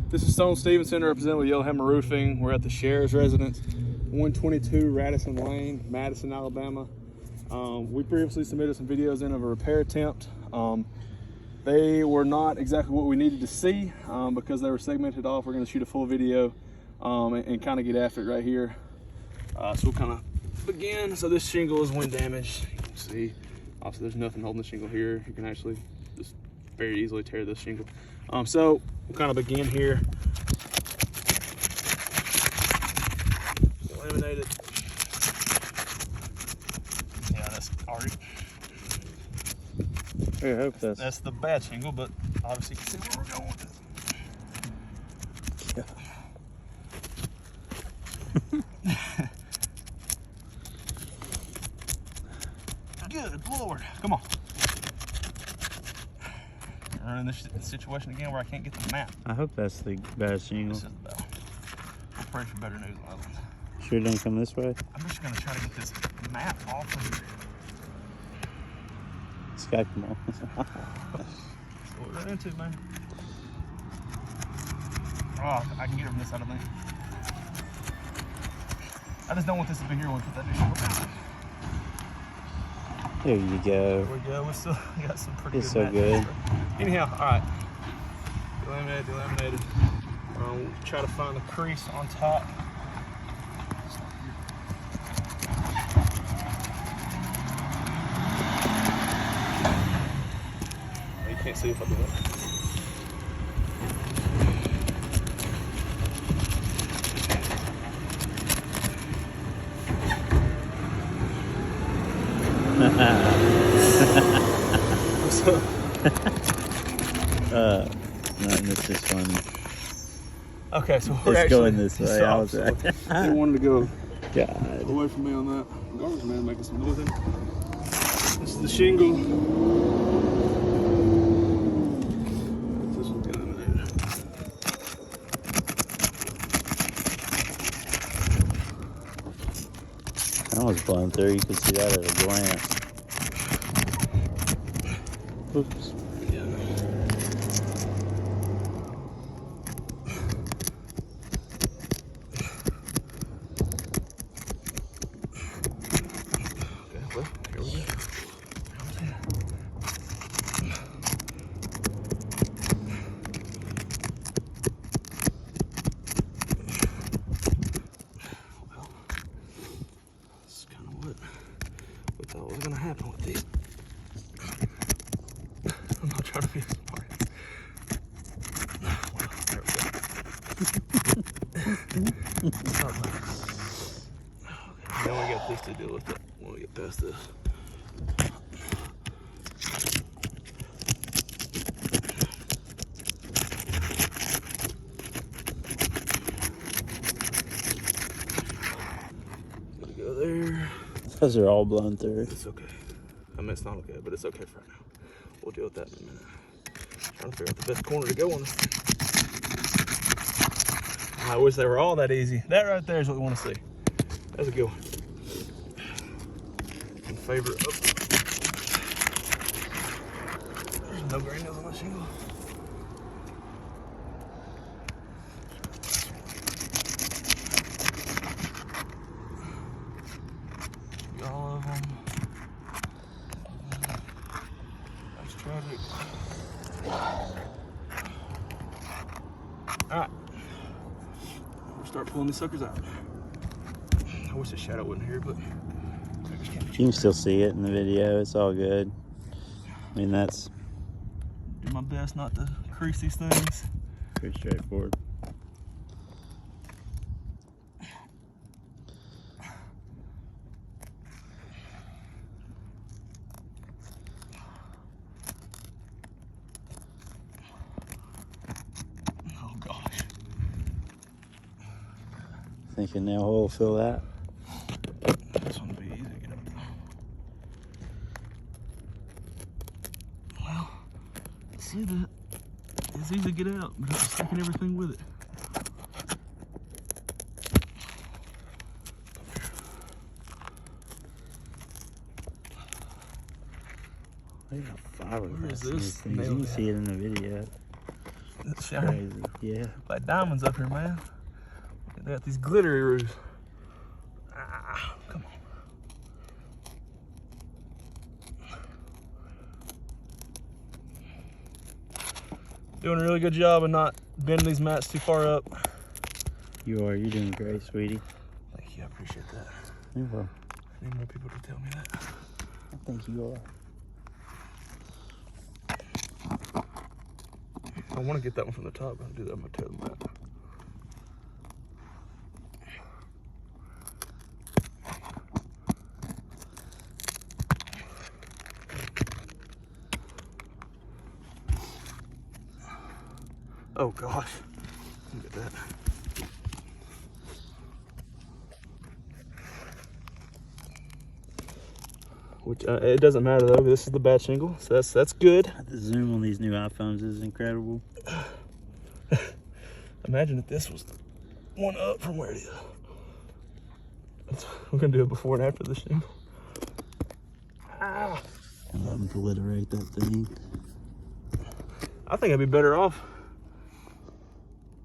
This is Stone Stevenson, representing with Yellowhammer Roofing. We're at the Sherer's residence, 122 Radisson Lane, Madison, Alabama. We previously submitted some videos in of a repair attempt. They were not exactly what we needed to see because they were segmented off. We're going to shoot a full video and kind of get after it right here. So we'll kind of begin. So this shingle is wind damaged. You can see, obviously there's nothing holding the shingle here. You can actually just very easily tear this shingle. So we'll kind of begin here. Laminated. Yeah, that's already. I hope That's the bad shingle, but obviously you can see where we're going with it. Good Lord, come on. We're in this situation again where I can't get the map. I hope that's the bad shingle. This is the bad. I'm praying for better news on that one. Sure it don't come this way? I'm just gonna try to get this map off of here. It's got to come on. That's what we're running into, man. Oh, I can get her from this side of me. I just don't want this to be here when we put that new shingle down. There you go. There we go. We still got some pretty It's good so good. Anyhow, all right. Delaminated. We'll try to find the crease on top. You can't see if I do that. No, this is funny. Okay, so we're It's actually going this way. I was right. They wanted to go God. away from me on that. Garbage man making some noise. This is the shingle. This one's getting eliminated. That was blown through. You could see that at a glance. Oops. Yeah. Okay, well, here we go. Well, that's kind of what we thought was going to happen with these. I'm not trying to be smart. Well, there we go. Okay, now we got this to deal with it when we get past this. Gonna go there. Those are all blown through. It's okay. I mean, it's not okay, but it's okay for right now. We'll deal with that in a minute. Trying to figure out the best corner to go on this thing. I wish they were all that easy. That right there is what we want to see. That's a good one. In favor of. There's no grain nails on my shingle. All of them. That's tragic. All right. We'll start pulling these suckers out. I wish the shadow wasn't here, but I just can't. You can still see it in the video. It's all good. I mean, that's Do my best not to crease these things. pretty straightforward. Oh gosh. Think a nail hole will fill that? This one will be easy to get up. Well, see that? It's easy to get out, but it's sticking everything with it. They got fiberglass Where is in this these things. You nail can see it in the video. It's shining Crazy. Yeah. like diamonds up here, man. They got these glittery roofs. Ah, come on. Doing a really good job of not bending these mats too far up. You are. You're doing great, sweetie. Thank you, I appreciate that. You're welcome. I need more people to tell me that. I think you are. I want to get that one from the top, but I'll do that, I'm gonna tear the mat. Oh gosh, look at that. Which it doesn't matter though. This is the bad shingle, so that's good. The zoom on these new iPhones is incredible. Imagine if this was the one up from where it is. We're gonna do it before and after the shingle. Ah. And let them obliterate that thing. I think I'd be better off.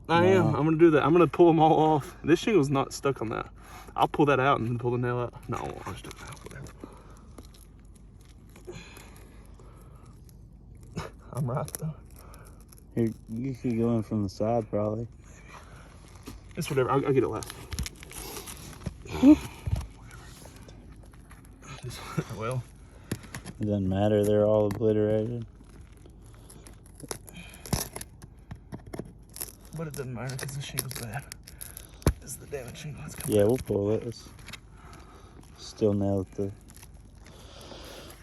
I am. I'm gonna do that. I'm gonna pull them all off. This shingle's not stuck on that. I'll pull that out and pull the nail out. No, I'll just do it now. Whatever. I'm right though. Here, you could go in from the side probably. It's whatever. I'll get it last. Well, it doesn't matter. They're all obliterated. But it doesn't matter because the shingle's bad. This is the damaged shingle. Yeah, we'll pull it. It's still nail at the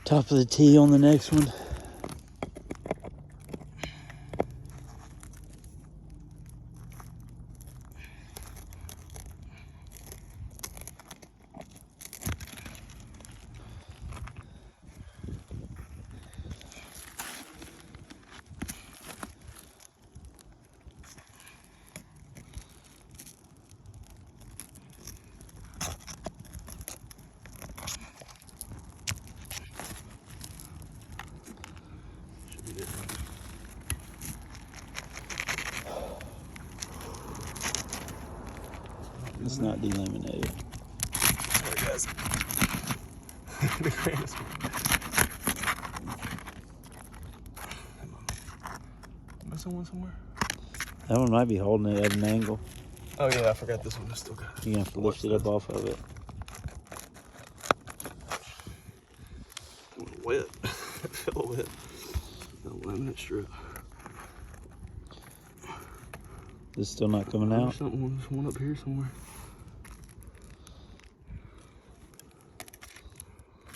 top of the T on the next one. It's not delaminated. There it goes. The greatest one. Missing one somewhere? That one might be holding it at an angle. Oh yeah, I forgot this one. I still got it. You're gonna have to lift it up off of it. Wet. It felt wet. No laminate strip. This is still not coming out. There's one up here somewhere.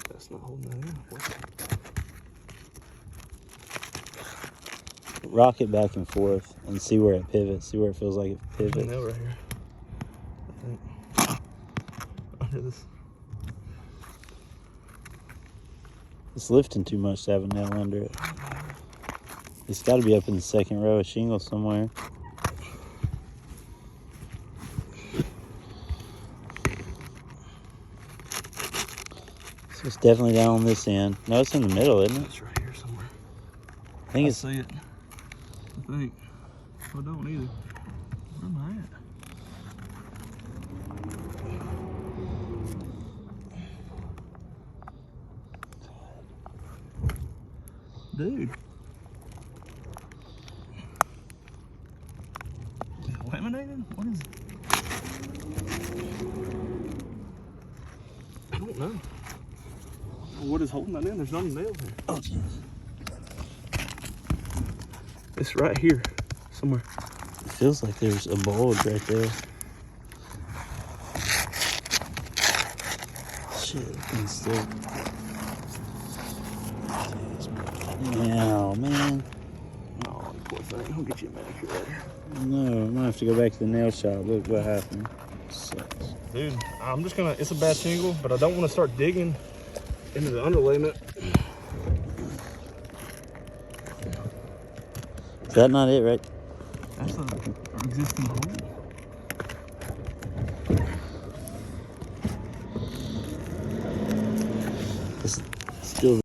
That's not holding that in. What? Rock it back and forth and see where it pivots. See where it feels like it pivots. Nail right here. I think. Under this. It's lifting too much to have a nail under it. It's got to be up in the second row of shingles somewhere. So it's definitely down on this end. No, it's in the middle, isn't it? It's right here somewhere. I think I it's. see it. I think. I don't either. Where am I at? Dude. Is it laminated? What is it? I don't know. What is holding that in? There's not a nail here. Oh, geez. It's right here somewhere. It feels like there's a bulge right there. Shit, it's still. Yeah, man. Oh, poor thing. I'll get you a manicure later. No, I'm gonna have to go back to the nail shop. Look what happened. Sucks. Dude, I'm just gonna, it's a bad shingle, but I don't want to start digging into the underlayment. Is that not it, right? That's the existing hole.